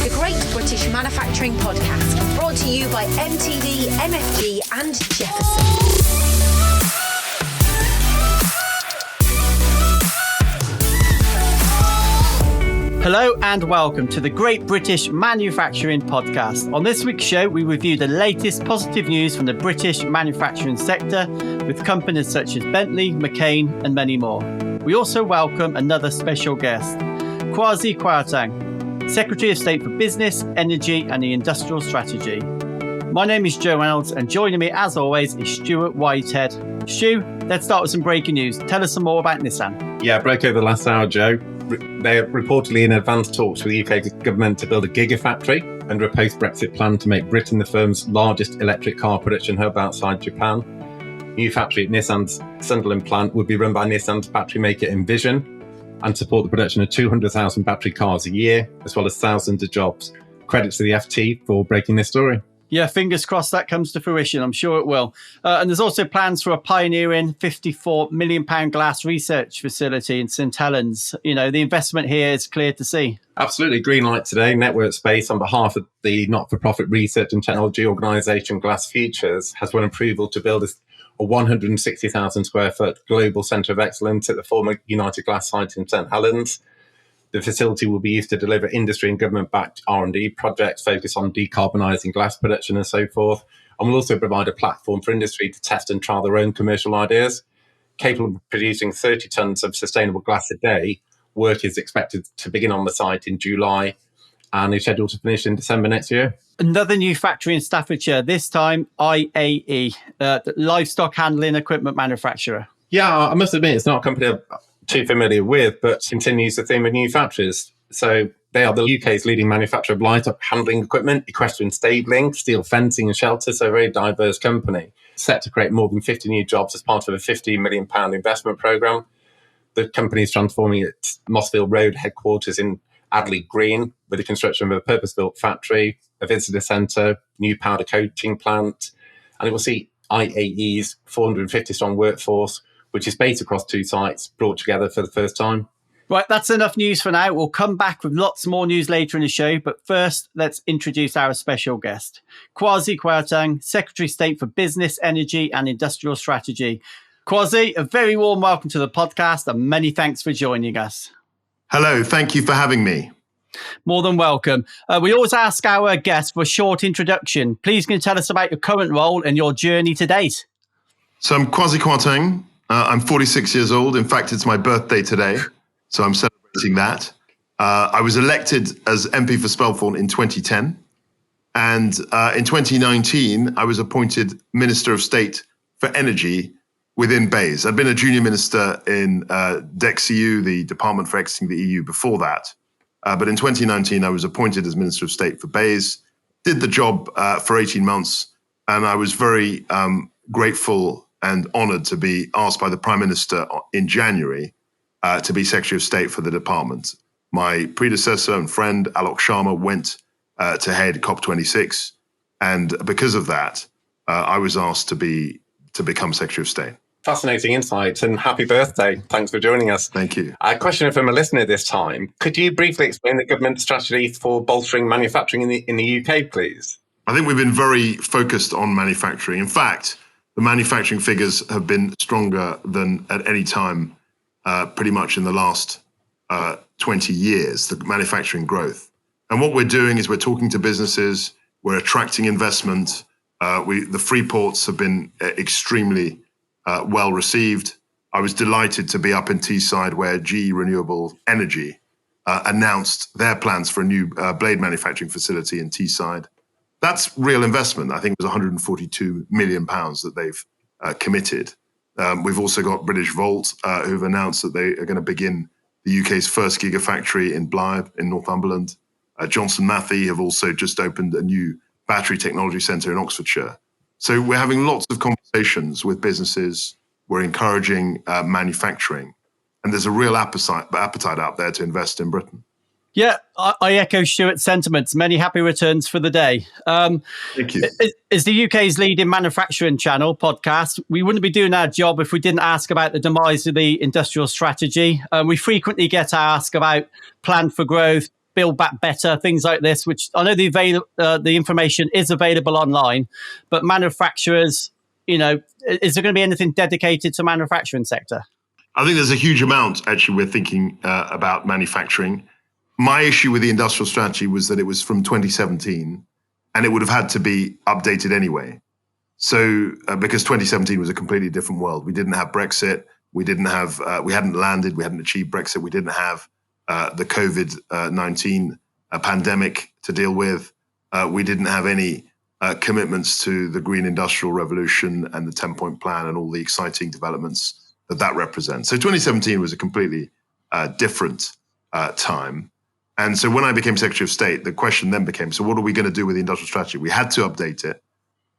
the Great British Manufacturing Podcast, brought to you by MTD, MFG and Jefferson. Hello and welcome to the Great British Manufacturing Podcast. On this week's show, we review the latest positive news from the British manufacturing sector with companies such as Bentley, McCain and many more. We also welcome another special guest, Kwasi Kwarteng, Secretary of State for Business, Energy and the Industrial Strategy. My name is Joe Reynolds and joining me as always is Stuart Whitehead. Stu, let's start with some breaking news. Tell us some more about Nissan. Yeah, broke over the last hour, Joe. They're reportedly in advanced talks with the UK government to build a gigafactory under a post-Brexit plan to make Britain the firm's largest electric car production hub outside Japan. New factory at Nissan's Sunderland plant would be run by Nissan's battery maker Envision and support the production of 200,000 battery cars a year, as well as thousands of jobs. Credit to the FT for breaking this story. Yeah, fingers crossed that comes to fruition. I'm sure it will. And there's also plans for a pioneering £54 million glass research facility in St Helens. You know, the investment here is clear to see. Absolutely. Green light today. Network Space, on behalf of the not-for-profit research and technology organisation Glass Futures, has won approval to build a 160,000 square foot global centre of excellence at the former United Glass site in St Helens. The facility will be used to deliver industry and government-backed R&D projects focused on decarbonising glass production and so forth, and will also provide a platform for industry to test and trial their own commercial ideas. Capable of producing 30 tonnes of sustainable glass a day, work is expected to begin on the site in July and is scheduled to finish in December next year. Another new factory in Staffordshire, this time IAE, the livestock handling equipment manufacturer. Yeah, I must admit, it's not a company I'm too familiar with, but continues the theme of new factories. So they are the UK's leading manufacturer of livestock handling equipment, equestrian stabling, steel fencing and shelter, so a very diverse company, set to create more than 50 new jobs as part of a £15 million investment programme. The company is transforming its Mossfield Road headquarters in Adley Green with the construction of a purpose-built factory, a visitor centre, new powder coating plant, and it will see IAE's 450-strong workforce, which is based across two sites, brought together for the first time. Right, that's enough news for now. We'll come back with lots more news later in the show, but first, let's introduce our special guest, Kwasi Kwarteng, Secretary of State for Business, Energy and Industrial Strategy. Kwasi, a very warm welcome to the podcast and many thanks for joining us. Hello, thank you for having me. More than welcome. We always ask our guests for a short introduction. Please can you tell us about your current role and your journey to date? So I'm Kwasi Kwarteng. I'm 46 years old. In fact, it's my birthday today, so I'm celebrating that. I was elected as MP for Spelthorne in 2010. And in 2019, I was appointed Minister of State for Energy within BEIS. I'd been a junior minister in DECCEU, the Department for Exiting the EU, before that. But in 2019, I was appointed as Minister of State for BEIS, did the job for 18 months, and I was very grateful and honoured to be asked by the Prime Minister in January to be Secretary of State for the department. My predecessor and friend, Alok Sharma, went to head COP26, and because of that, I was asked to become Secretary of State. Fascinating insight and happy birthday. Thanks for joining us. Thank you. A question from a listener this time. Could you briefly explain the government strategy for bolstering manufacturing in the UK, please? I think we've been very focused on manufacturing. In fact, the manufacturing figures have been stronger than at any time pretty much in the last 20 years, the manufacturing growth. And what we're doing is we're talking to businesses, we're attracting investment. The free ports have been extremely well received. I was delighted to be up in Teesside where GE Renewable Energy announced their plans for a new blade manufacturing facility in Teesside. That's real investment. I think it was £142 million that they've committed. We've also got British Volt, who've announced that they are going to begin the UK's first gigafactory in Blythe in Northumberland. Johnson Matthey have also just opened a new battery technology centre in Oxfordshire. So we're having lots of conversations with businesses. We're encouraging manufacturing. And there's a real appetite out there to invest in Britain. Yeah, I echo Stuart's sentiments. Many happy returns for the day. Thank you. As the UK's leading manufacturing channel podcast, we wouldn't be doing our job if we didn't ask about the demise of the industrial strategy. We frequently get asked about plan for growth, Build Back Better, things like this, which I know the information is available online, but manufacturers, is there going to be anything dedicated to manufacturing sector? I think there's a huge amount, actually, we're thinking about manufacturing. My issue with the industrial strategy was that it was from 2017, and it would have had to be updated anyway. So, because 2017 was a completely different world. We didn't have Brexit. We hadn't landed. We hadn't achieved Brexit. We didn't have the COVID-19 pandemic to deal with. We didn't have any commitments to the Green Industrial Revolution and the 10-point plan and all the exciting developments that represents. So 2017 was a completely different time. And so when I became Secretary of State, the question then became, so what are we going to do with the industrial strategy? We had to update it.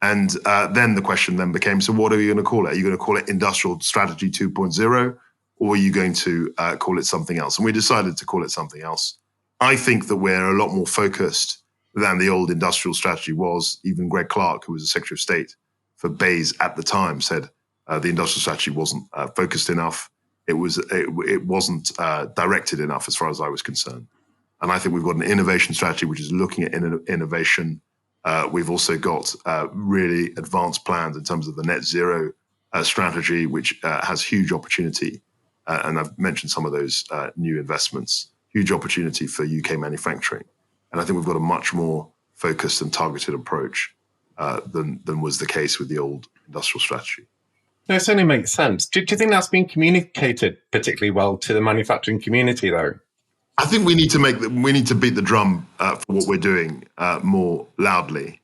And then the question then became, so what are you going to call it? Are you going to call it Industrial Strategy 2.0, or are you going to call it something else? And we decided to call it something else. I think that we're a lot more focused than the old industrial strategy was. Even Greg Clark, who was the Secretary of State for Bays at the time, said the industrial strategy wasn't focused enough. It wasn't directed enough as far as I was concerned. And I think we've got an innovation strategy, which is looking at innovation. We've also got really advanced plans in terms of the net zero strategy, which has huge opportunity. And I've mentioned some of those new investments, huge opportunity for UK manufacturing. And I think we've got a much more focused and targeted approach than was the case with the old industrial strategy. No, it certainly makes sense. Do you think that's been communicated particularly well to the manufacturing community, though? I think we need to beat the drum for what we're doing more loudly.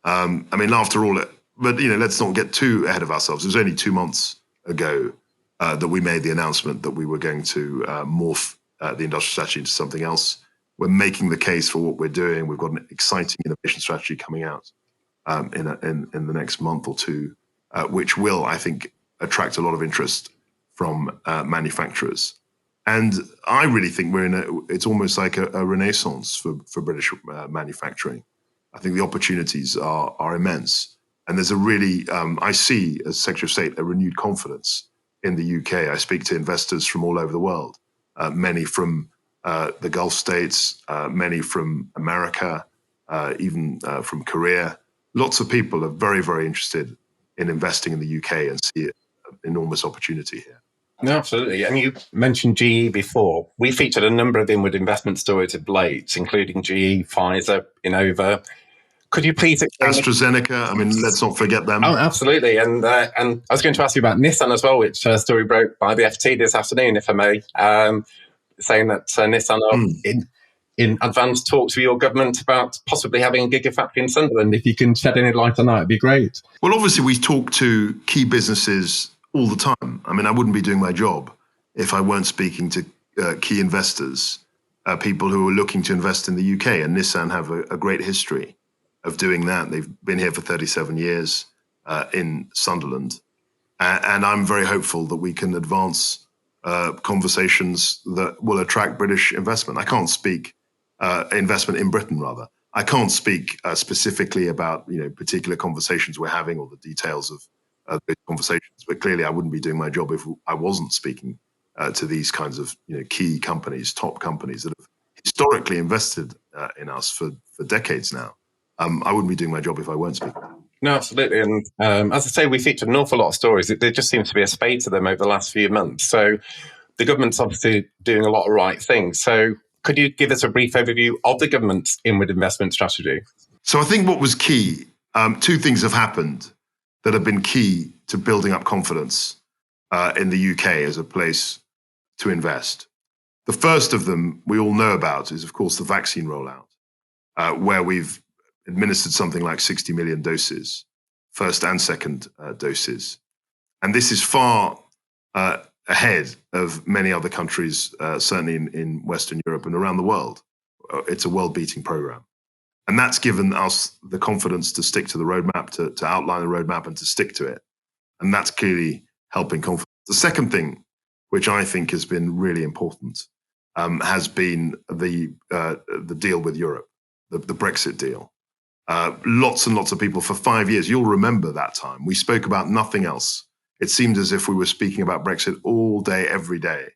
After all, let's not get too ahead of ourselves. It was only 2 months ago that we made the announcement that we were going to morph the industrial strategy into something else. We're making the case for what we're doing. We've got an exciting innovation strategy coming out in the next month or two, which will, I think, attract a lot of interest from manufacturers. And I really think it's almost like a renaissance for British manufacturing. I think the opportunities are immense. And there's I see, as Secretary of State, a renewed confidence in the UK. I speak to investors from all over the world, many from the Gulf states, many from America, even from Korea. Lots of people are very, very interested in investing in the UK and see an enormous opportunity here. No, absolutely. And you mentioned GE before. We featured a number of inward investment stories of late, including GE, Pfizer, Innova. Could you please explain? AstraZeneca, let's not forget them. Oh, absolutely. And I was going to ask you about Nissan as well, which story broke by the FT this afternoon, if I may, saying that Nissan are in advanced talks with your government about possibly having a gigafactory in Sunderland. If you can shed any light on that, it'd be great. Well, obviously, we talk to key businesses all the time. I wouldn't be doing my job if I weren't speaking to key investors, people who are looking to invest in the UK. And Nissan have a great history of doing that. They've been here for 37 years in Sunderland. And I'm very hopeful that we can advance conversations that will attract British investment. I can't speak investment in Britain, rather. I can't speak specifically about particular conversations we're having or the details of those conversations, but clearly I wouldn't be doing my job if I wasn't speaking to these kinds of key companies, top companies that have historically invested in us for decades now. I wouldn't be doing my job if I weren't speaking. No, absolutely. And as I say, we featured an awful lot of stories. There just seems to be a spate of them over the last few months. So the government's obviously doing a lot of right things. So could you give us a brief overview of the government's inward investment strategy? So I think what was key, two things have happened that have been key to building up confidence in the UK as a place to invest. The first of them we all know about is, of course, the vaccine rollout, where we've administered something like 60 million doses, first and second doses. And this is far ahead of many other countries, certainly in Western Europe and around the world. It's a world-beating program. And that's given us the confidence to stick to the roadmap, to outline the roadmap and to stick to it. And that's clearly helping confidence. The second thing, which I think has been really important, has been the deal with Europe, the Brexit deal. Lots and lots of people for 5 years, you'll remember that time, we spoke about nothing else. It seemed as if we were speaking about Brexit all day, every day.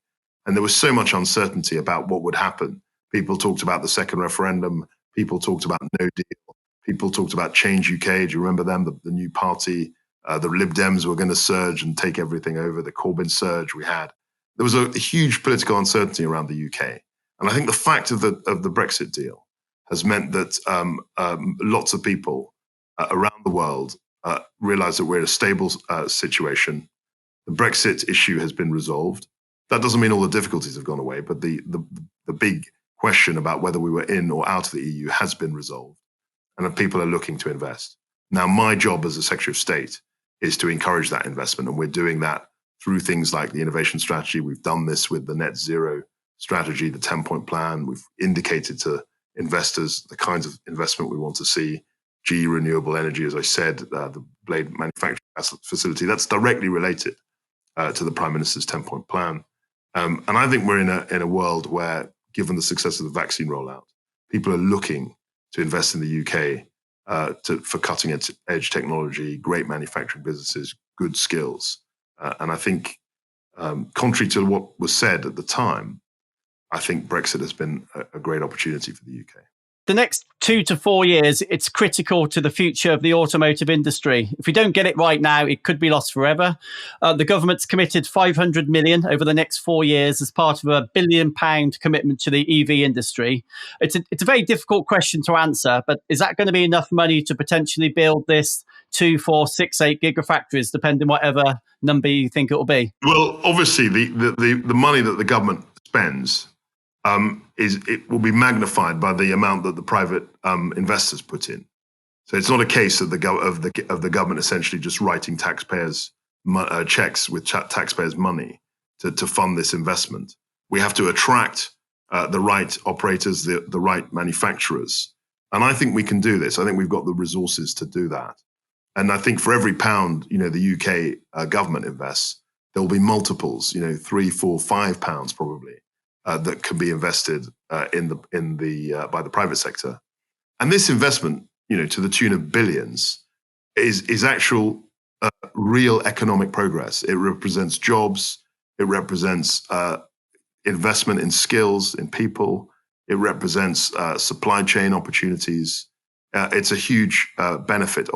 And there was so much uncertainty about what would happen. People talked about the second referendum. People talked about no deal. People talked about Change UK. Do you remember them? The new party. The Lib Dems were going to surge and take everything over. The Corbyn surge we had. There was a huge political uncertainty around the UK. And I think the fact of the Brexit deal has meant that lots of people around the world realize that we're in a stable situation. The Brexit issue has been resolved. That doesn't mean all the difficulties have gone away, but the big question about whether we were in or out of the EU has been resolved, and that people are looking to invest. Now, my job as a Secretary of State is to encourage that investment, and we're doing that through things like the innovation strategy. We've done this with the net zero strategy, the 10-point plan. We've indicated to investors the kinds of investment we want to see. GE Renewable Energy, as I said, the blade manufacturing facility, that's directly related to the Prime Minister's 10-point plan. And I think we're in a world where, given the success of the vaccine rollout, people are looking to invest in the UK for cutting edge technology, great manufacturing businesses, good skills. And I think, contrary to what was said at the time, I think Brexit has been a great opportunity for the UK. The next 2 to 4 years, it's critical to the future of the automotive industry. If we don't get it right now, it could be lost forever. The government's committed 500 million over the next 4 years as part of a £1 billion commitment to the EV industry. It's a very difficult question to answer, but is that going to be enough money to potentially build this 2, 4, 6, 8 gigafactories, depending whatever number you think it will be? Well, obviously, the money that the government spends it will be magnified by the amount that the private investors put in. So it's not a case of the government essentially just writing taxpayers' checks with taxpayers' money to fund this investment. We have to attract the right operators, the right manufacturers, and I think we can do this. I think we've got the resources to do that. And I think for every pound the UK government invests, there will be multiples, 3, 4, 5 pounds probably. That can be invested by the private sector, and this investment, to the tune of billions, is actual real economic progress. It represents jobs. It represents investment in skills, in people. It represents supply chain opportunities. It's a huge benefit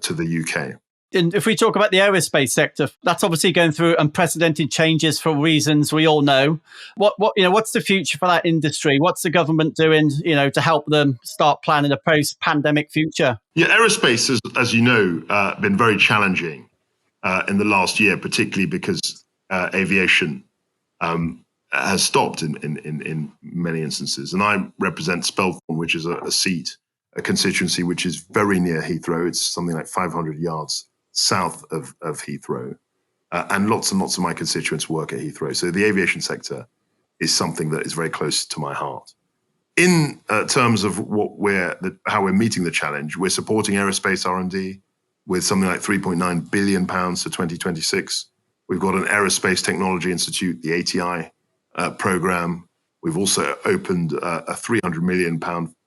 to the UK. And if we talk about the aerospace sector, that's obviously going through unprecedented changes for reasons we all know. What's the future for that industry? What's the government doing, to help them start planning a post-pandemic future? Yeah, aerospace has, as you know, been very challenging in the last year, particularly because aviation has stopped in many instances. And I represent Spelthorne, which is a constituency which is very near Heathrow. It's something like 500 yards south of Heathrow, and lots of my constituents work at Heathrow. So the aviation sector is something that is very close to my heart. In terms of how we're meeting the challenge, we're supporting aerospace R&D with something like £3.9 billion to 2026. We've got an Aerospace Technology Institute, the ATI program. We've also opened a £300 million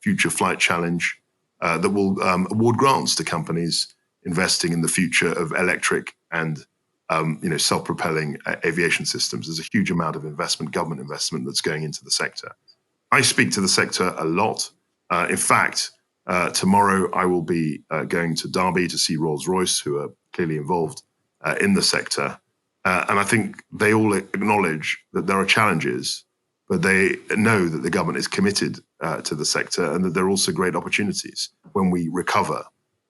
Future Flight Challenge that will award grants to companies investing in the future of electric and self-propelling aviation systems. There's a huge amount of investment, government investment, that's going into the sector. I speak to the sector a lot. In fact, tomorrow I will be going to Derby to see Rolls-Royce, who are clearly involved in the sector. And I think they all acknowledge that there are challenges, but they know that the government is committed to the sector, and that there are also great opportunities when we recover,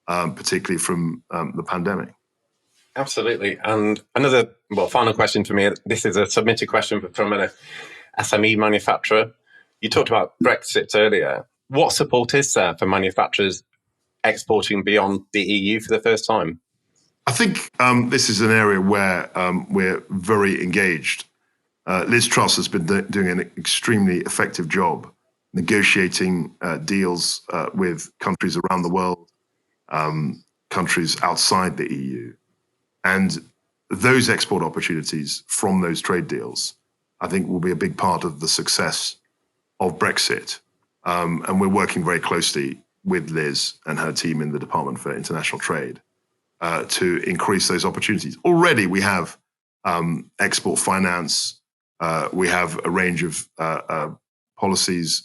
particularly from the pandemic. Absolutely. And another, final question for me. This is a submitted question from an SME manufacturer. You talked about Brexit earlier. What support is there for manufacturers exporting beyond the EU for the first time? I think this is an area where we're very engaged. Liz Truss has been doing an extremely effective job negotiating deals with countries around the world, countries outside the EU. And those export opportunities from those trade deals, I think, will be a big part of the success of Brexit. And we're working very closely with Liz and her team in the Department for International Trade to increase those opportunities. Already we have export finance. We have a range of policies,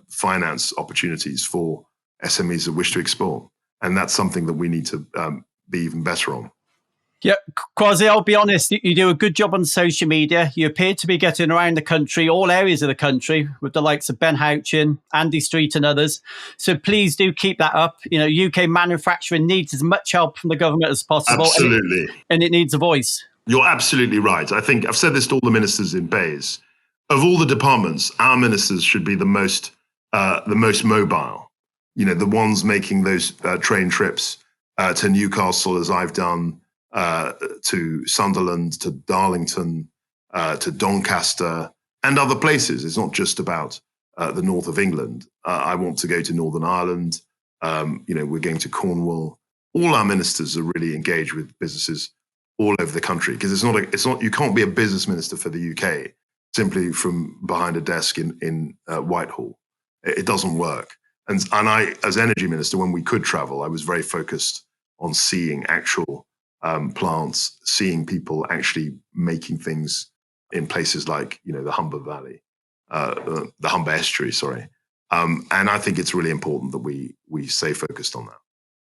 finance opportunities for SMEs that wish to export. And that's something that we need to be even better on. Yeah, Kwasi, I'll be honest, you do a good job on social media. You appear to be getting around the country, all areas of the country, with the likes of Ben Houchin, Andy Street and others. So please do keep that up. UK manufacturing needs as much help from the government as possible. Absolutely. And it needs a voice. You're absolutely right. I think I've said this to all the ministers in BEIS. Of all the departments, our ministers should be the most mobile. The ones making those train trips to Newcastle, as I've done, to Sunderland, to Darlington, to Doncaster, and other places. It's not just about the north of England. I want to go to Northern Ireland. We're going to Cornwall. All our ministers are really engaged with businesses all over the country, because you can't be a business minister for the UK simply from behind a desk in Whitehall. It doesn't work. And I, as energy minister, when we could travel, I was very focused on seeing actual plants, seeing people actually making things in places like, the Humber Valley, the Humber Estuary, sorry. And I think it's really important that we stay focused on that.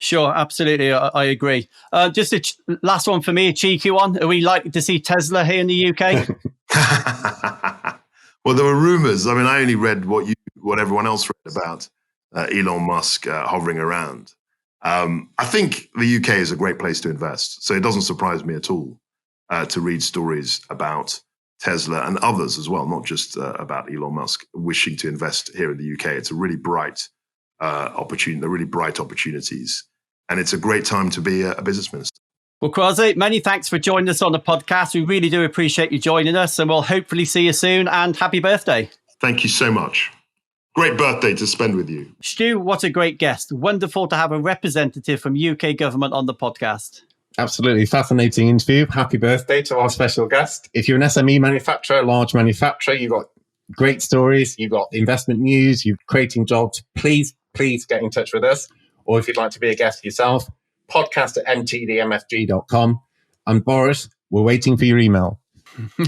Sure, absolutely. I agree. Just a last one for me, a cheeky one. Are we likely to see Tesla here in the UK? Well, there were rumours. I mean, I only read what everyone else read about Elon Musk hovering around. I think the UK is a great place to invest. So it doesn't surprise me at all to read stories about Tesla and others as well, not just about Elon Musk wishing to invest here in the UK. It's a really bright opportunity. They're really bright opportunities. And it's a great time to be a business minister. Well, Kwasi, many thanks for joining us on the podcast. We really do appreciate you joining us, and we'll hopefully see you soon, and happy birthday. Thank you so much. Great birthday to spend with you. Stu, what a great guest. Wonderful to have a representative from UK government on the podcast. Absolutely fascinating interview. Happy birthday to our special guest. If you're an SME manufacturer, a large manufacturer, you've got great stories, you've got investment news, you're creating jobs, please get in touch with us. Or if you'd like to be a guest yourself, podcast@mtdmfg.com. And Boris, we're waiting for your email.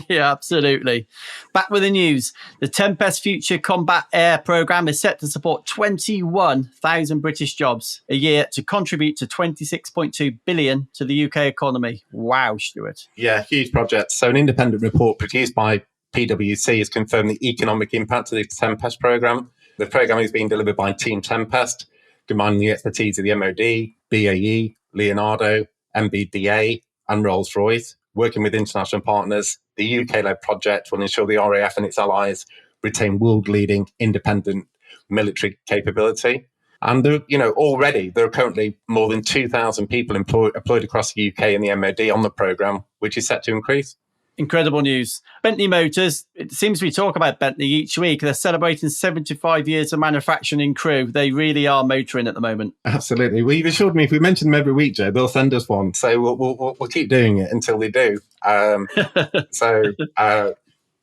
Yeah, absolutely. Back with the news. The Tempest Future Combat Air Programme is set to support 21,000 British jobs a year to contribute to 26.2 billion to the UK economy. Wow, Stuart. Yeah, huge project. So an independent report produced by PwC has confirmed the economic impact of the Tempest programme. The programme is being delivered by Team Tempest, combining the expertise of the MOD, BAE, Leonardo, MBDA and Rolls-Royce. Working with international partners, the UK-led project will ensure the RAF and its allies retain world-leading independent military capability. And already there are currently more than 2,000 people employed across the UK and the MOD on the programme, which is set to increase. Incredible news. Bentley Motors, it seems we talk about Bentley each week. They're celebrating 75 years of manufacturing in Crewe. They really are motoring at the moment. Absolutely. Well, you've assured me if we mention them every week, Joe, they'll send us one. So we'll keep doing it until they do.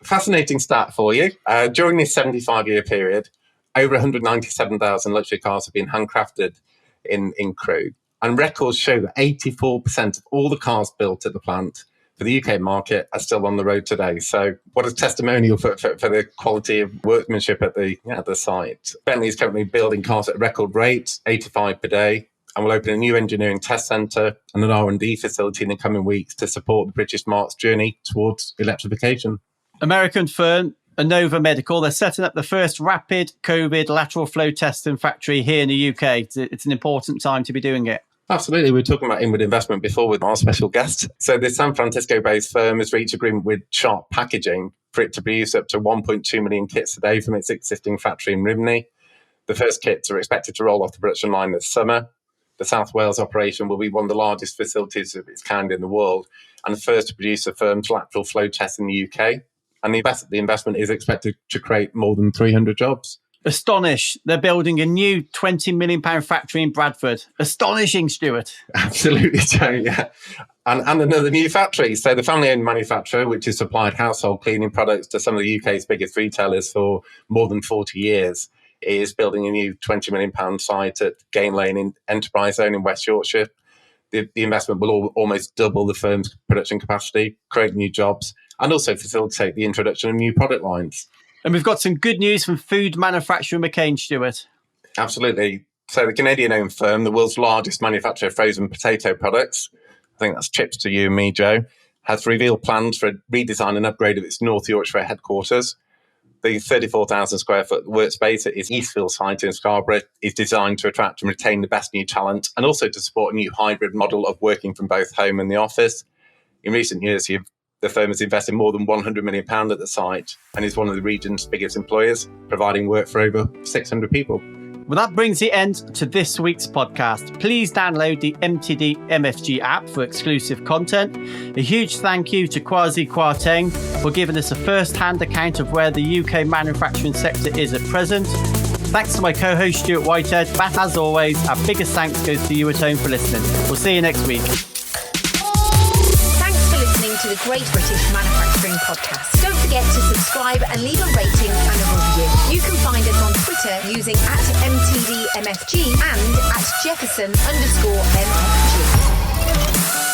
Fascinating stat for you. During this 75-year period, over 197,000 luxury cars have been handcrafted in Crewe. And records show that 84% of all the cars built at the plant for the UK market are still on the road today. So what a testimonial for the quality of workmanship at the site. Bentley is currently building cars at a record rate, 85 per day, and will open a new engineering test centre and an R&D facility in the coming weeks to support the British marque's journey towards electrification. American firm Innova Medical, they're setting up the first rapid COVID lateral flow testing factory here in the UK. It's an important time to be doing it. Absolutely. We were talking about inward investment before with our special guest. So the San Francisco-based firm has reached agreement with Sharp Packaging for it to produce up to 1.2 million kits a day from its existing factory in Rimini. The first kits are expected to roll off the production line this summer. The South Wales operation will be one of the largest facilities of its kind in the world and the first to produce a firm's lateral flow test in the UK. And the investment is expected to create more than 300 jobs. Astonish, they're building a new £20 million factory in Bradford. Astonishing, Stuart. Absolutely, Joe, yeah. And another new factory. So the family-owned manufacturer, which has supplied household cleaning products to some of the UK's biggest retailers for more than 40 years, is building a new £20 million site at Gain Lane in Enterprise Zone in West Yorkshire. The investment will almost double the firm's production capacity, create new jobs, and also facilitate the introduction of new product lines. And we've got some good news from food manufacturer McCain, Stuart. Absolutely. So the Canadian-owned firm, the world's largest manufacturer of frozen potato products, I think that's chips to you and me, Joe, has revealed plans for a redesign and upgrade of its North Yorkshire headquarters. The 34,000 square foot workspace at its Eastfield site in Scarborough is designed to attract and retain the best new talent and also to support a new hybrid model of working from both home and the office. In recent years, the firm has invested more than £100 million at the site and is one of the region's biggest employers, providing work for over 600 people. Well, that brings the end to this week's podcast. Please download the MTD MFG app for exclusive content. A huge thank you to Kwasi Kwarteng for giving us a first-hand account of where the UK manufacturing sector is at present. Thanks to my co-host Stuart Whitehead. But as always, our biggest thanks goes to you at home for listening. We'll see you next week. To the Great British Manufacturing Podcast. Don't forget to subscribe and leave a rating and a review. You can find us on Twitter using @MTDMFG and @Jefferson_MFG.